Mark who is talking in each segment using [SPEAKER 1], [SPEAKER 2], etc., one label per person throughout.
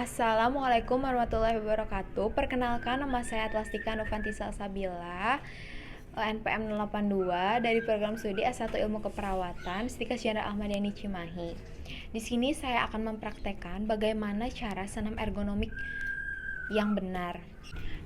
[SPEAKER 1] Assalamualaikum warahmatullahi wabarakatuh. Perkenalkan, nama saya Atlastika Novanti Salsabila, NPM 082 dari program studi S1 Ilmu Keperawatan Stika Syara Ahmadiyani Cimahi. Di sini saya akan mempraktekkan bagaimana cara senam ergonomik yang benar.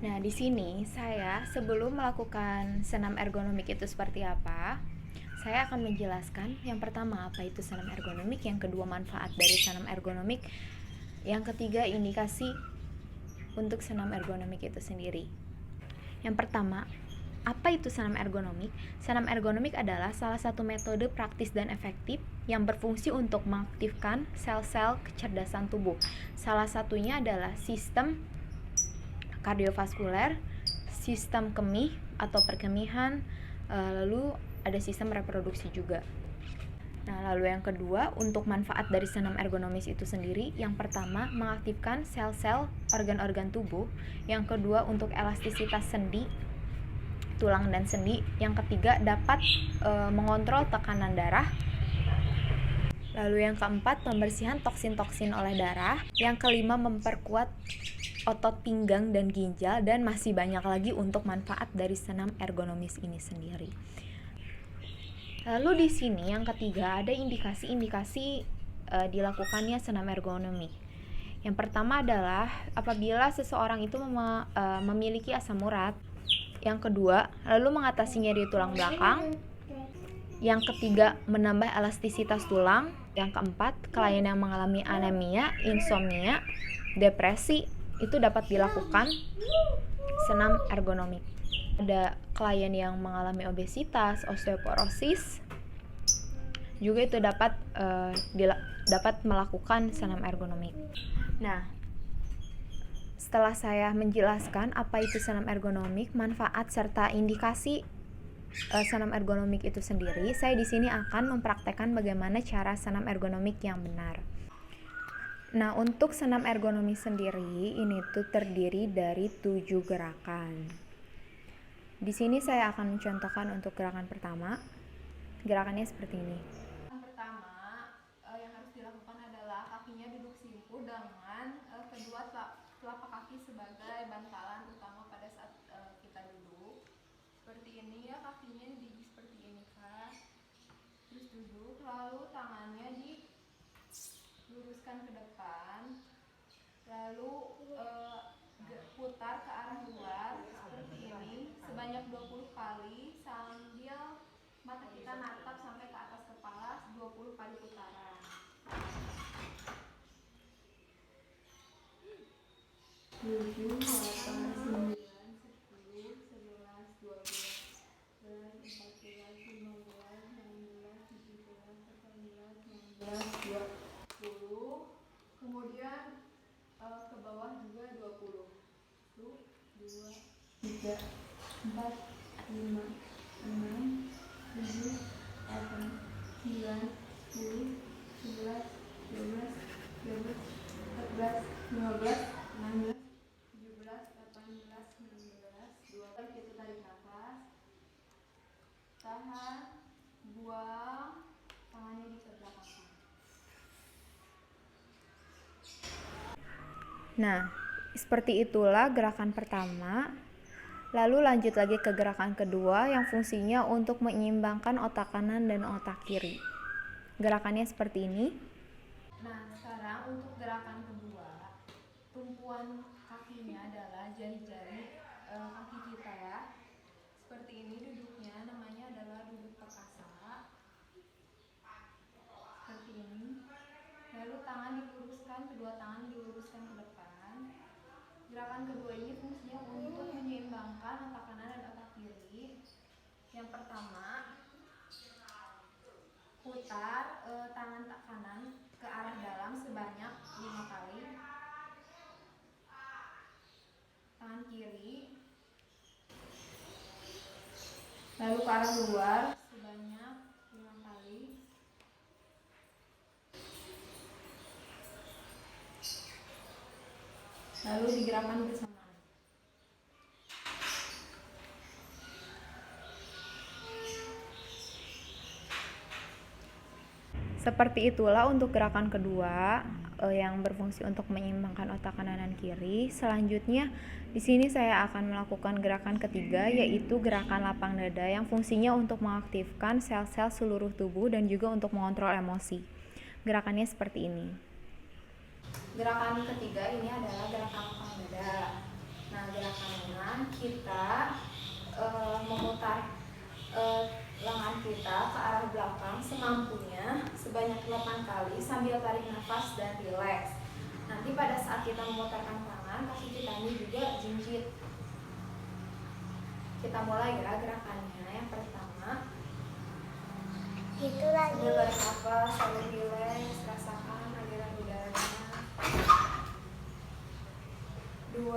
[SPEAKER 1] Nah, di sini saya sebelum melakukan senam ergonomik itu seperti apa, saya akan menjelaskan yang pertama apa itu senam ergonomik, yang kedua manfaat dari senam ergonomik, yang ketiga indikasi untuk senam ergonomik itu sendiri. Yang pertama, apa itu senam ergonomik? Senam ergonomik adalah salah satu metode praktis dan efektif yang berfungsi untuk mengaktifkan sel-sel kecerdasan tubuh. Salah satunya adalah sistem kardiovaskuler, sistem kemih atau perkemihan, lalu ada sistem reproduksi juga. Nah, lalu yang kedua, untuk manfaat dari senam ergonomis itu sendiri, yang pertama mengaktifkan sel-sel organ-organ tubuh, yang kedua untuk elastisitas sendi, tulang dan sendi, yang ketiga dapat mengontrol tekanan darah, lalu yang keempat pembersihan toksin-toksin oleh darah, yang kelima memperkuat otot pinggang dan ginjal, dan masih banyak lagi untuk manfaat dari senam ergonomis ini sendiri. Lalu di sini yang ketiga ada indikasi-indikasi dilakukannya senam ergonomi. Yang pertama adalah apabila seseorang itu memiliki asam urat. Yang kedua, lalu mengatasi nyeri tulang belakang. Yang ketiga, menambah elastisitas tulang. Yang keempat, klien yang mengalami anemia, insomnia, depresi, itu dapat dilakukan senam ergonomik. Ada klien yang mengalami obesitas, osteoporosis, juga itu dapat melakukan senam ergonomik. Nah, setelah saya menjelaskan apa itu senam ergonomik, manfaat serta indikasi senam ergonomik itu sendiri, saya di sini akan mempraktekkan bagaimana cara senam ergonomik yang benar. Nah, untuk senam ergonomi sendiri ini tuh terdiri dari 7 gerakan. Di sini saya akan mencontohkan untuk gerakan pertama. Gerakannya seperti ini. Yang pertama yang harus dilakukan adalah kakinya duduk simpu dengan kedua telapak kaki sebagai bantalan utama pada saat kita duduk. Seperti ini ya, kakinya digigit seperti ini kan. Terus duduk, lalu tangannya diluruskan ke depan. Lalu putar ke arah luar seperti ini sebanyak 20 kali sambil mata kita natap sampai ke atas kepala 20 kali putaran. 7, 8, 9, 10, 11, 12, 13, 14, 15, 16, 17, 18, 19, 20. Kemudian ke bawah juga 20. 1, 2, 3, 4, 5, 6, 7, 8, 9, 10, 11, 12, 13, 14, 15, 16, 17, 18, 19, 20. Kita tarik nafas, tahan, buang, tangannya diterbangkan. Nah, seperti itulah gerakan pertama. Lalu lanjut lagi ke gerakan kedua yang fungsinya untuk menyeimbangkan otak kanan dan otak kiri. Gerakannya seperti ini. Nah, sekarang untuk gerakan kedua, tumpuan kakinya adalah jari-jari kaki kita ya. Seperti ini duduknya, namanya adalah duduk perkasa. Seperti ini. Lalu tangan diluruskan, kedua tangan diluruskan ke depan. Gerakan kedua ini fungsinya untuk menyeimbangkan otak kanan dan otak kiri. Yang pertama, putar tangan kanan ke arah dalam sebanyak 5 kali. Tangan kiri lalu ke arah luar sebanyak 5 kali. Lalu digerakkan bersamaan. Seperti itulah untuk gerakan kedua. yang berfungsi untuk menyeimbangkan otak kanan dan kiri. Selanjutnya di sini saya akan melakukan gerakan ketiga, yaitu gerakan lapang dada yang fungsinya untuk mengaktifkan sel-sel seluruh tubuh dan juga untuk mengontrol emosi. Gerakannya seperti ini. Gerakan ketiga ini adalah gerakan lapang dada. Nah, gerakannya kita memutar lengan kita ke arah belakang semampunya sebanyak 8 kali sambil tarik nafas dan rileks. Nanti pada saat kita memutarkan tangan, kaki kita ini juga jinjit. Kita mulai ya gerakannya. Yang pertama,
[SPEAKER 2] itu lagi.
[SPEAKER 1] sambil tarik nafas, sambil rileks, rasakan aliran udaranya. 2,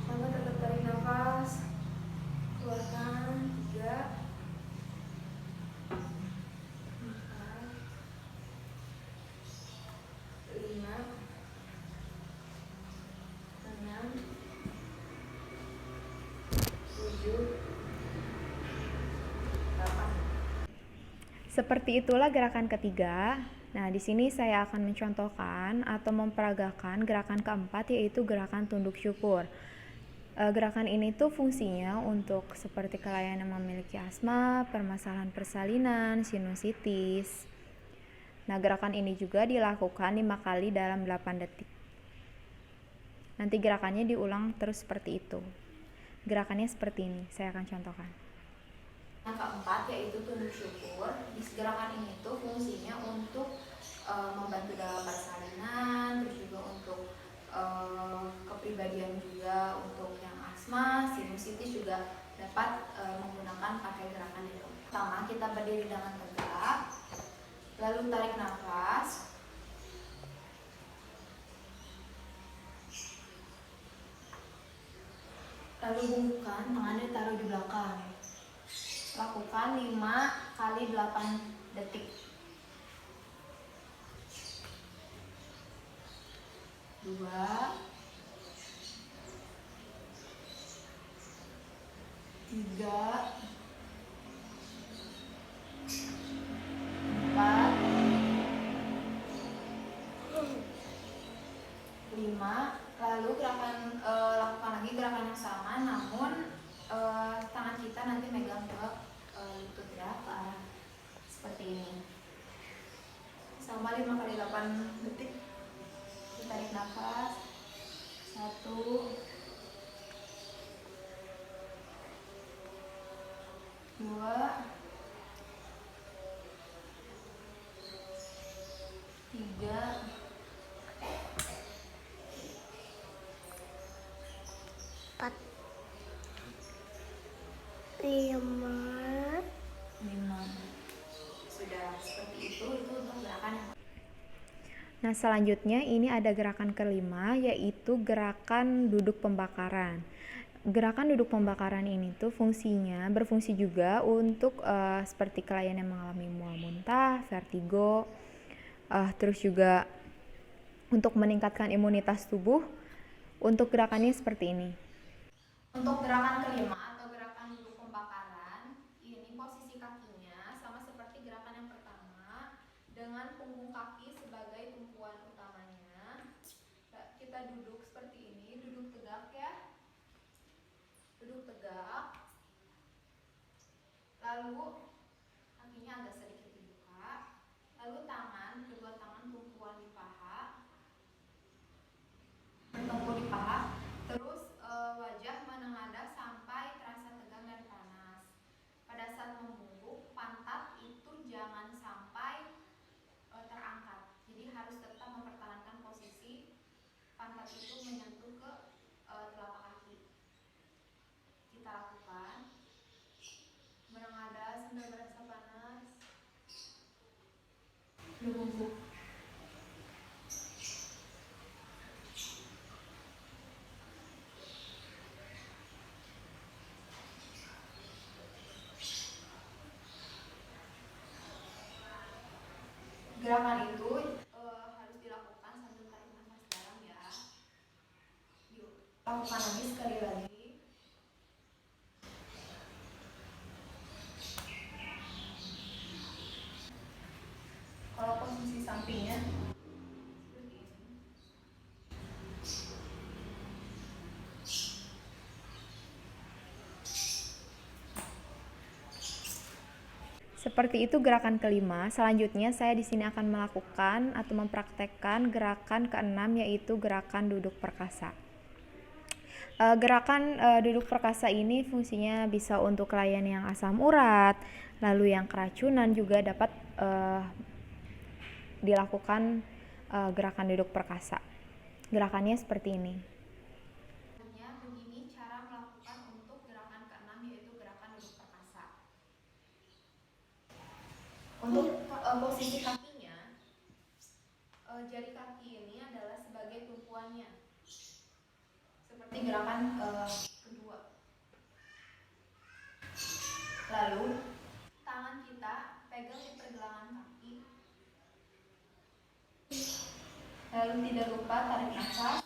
[SPEAKER 1] sambil tetap tarik nafas, keluarkan. 3, 4, 5, 6, 7, 8. Seperti itulah gerakan ketiga. Nah, di sini saya akan mencontohkan atau memperagakan gerakan keempat, yaitu gerakan tunduk syukur. Gerakan ini tuh fungsinya untuk seperti klien yang memiliki asma, permasalahan persalinan, sinusitis. Nah, gerakan ini juga dilakukan 5 kali dalam 8 detik. Nanti gerakannya diulang terus seperti itu. Gerakannya seperti ini, saya akan contohkan. Yang keempat yaitu tunduk syukur. Di gerakan ini tuh fungsinya untuk membantu dalam persalinan, terus juga untuk kepribadian juga, untuk yang asma, sinusitis juga dapat menggunakan pakai gerakan itu. Pertama, kita berdiri dengan tegak, lalu tarik nafas, lalu bungkukkan, tangannya taruh di belakang. Lakukan 5 kali 8 detik. 2, 3, 4, 5. Lalu lakukan lagi gerakan yang sama, namun tangan kita nanti megang ke lutut ya, ke arah seperti ini. Sama 5 kali 8 detik. Tarik nafas. 1, 2, 3,
[SPEAKER 2] 4, 5.
[SPEAKER 1] Sudah seperti itu untuk gerakan yang. Nah, selanjutnya ini ada gerakan kelima, yaitu gerakan duduk pembakaran. Gerakan duduk pembakaran ini tuh berfungsi juga untuk seperti klien yang mengalami mual muntah, vertigo, terus juga untuk meningkatkan imunitas tubuh. Untuk gerakannya seperti ini. Untuk gerakan kelima atau gerakan duduk pembakaran, ini posisi kakinya sama seperti gerakan yang pertama, dengan punggung kaki sebagai tumpuan utamanya. Kita duduk seperti ini, duduk tegak ya. Duduk tegak. Lalu kakinya agak sedikit dibuka. Lalu kedua tangan tumpuan di paha. Bertumpu di paha. Terus wajah menengadah sampai terasa tegang dan panas. Pada saat membungkuk, pantat itu jangan sampai terangkat. Jadi harus tetap mempertahankan posisi pantat itu menyentuh ke telapak kaki. Kita lakukan. Menengadah sambil berasa panas. Berbungkuk. Gerakan itu harus dilakukan sambil tarik nafas dalam ya. Yuk, lakukan lagi sekali lagi. Kalau posisi Seperti itu gerakan kelima. Selanjutnya saya di sini akan melakukan atau mempraktekkan gerakan keenam, yaitu gerakan duduk perkasa. Gerakan duduk perkasa ini fungsinya bisa untuk klien yang asam urat, lalu yang keracunan juga dapat dilakukan gerakan duduk perkasa. Gerakannya seperti ini. Begini cara melakukan untuk gerakan keenam, yaitu gerakan duduk perkasa. Untuk posisi kakinya, jari kaki ini adalah sebagai tumpuannya, seperti gerakan kedua. Lalu tangan kita pegang di pergelangan kaki, lalu tidak lupa tarik nafas,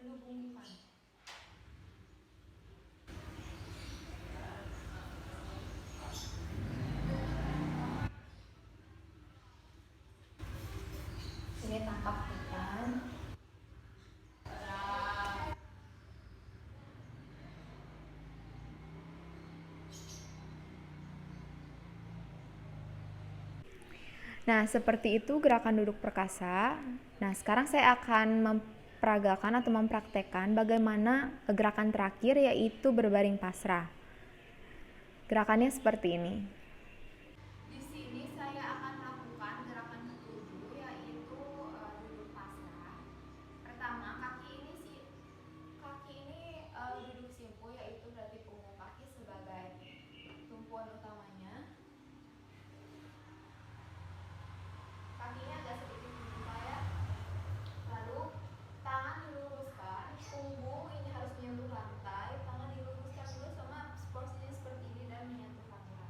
[SPEAKER 1] lalu bungkukkan. Ini tangkap ikan. Nah, seperti itu gerakan duduk perkasa. Nah, sekarang saya akan memperagakan atau mempraktekkan bagaimana gerakan terakhir, yaitu berbaring pasrah. Gerakannya seperti ini. Di sini saya akan melakukan gerakan ketujuh, yaitu duduk pasrah. Pertama, kaki ini duduk simpu, yaitu berarti punggung kaki sebagai tumpuan utamanya. Kakinya agak sedikit dibuka ya. Lalu tangan diluruskan, punggung ini harus menyentuh lantai, tangan diluruskan dulu sama posisi seperti ini dan menyentuh lantai.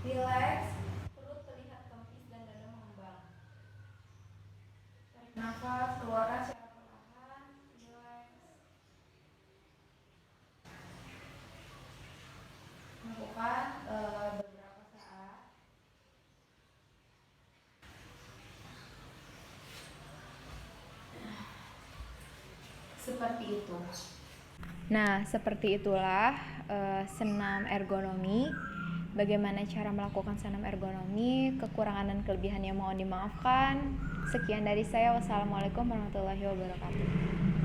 [SPEAKER 1] Relax, perut terlihat kempis dan dada mengembang. Tarik nafas, keluarkan secara perlahan. Relax. Lakukan beberapa saat. Seperti itu. Nah, seperti itulah senam ergonomi. Bagaimana cara melakukan senam ergonomi, kekurangan dan kelebihannya mohon dimaafkan. Sekian dari saya. Wassalamualaikum warahmatullahi wabarakatuh.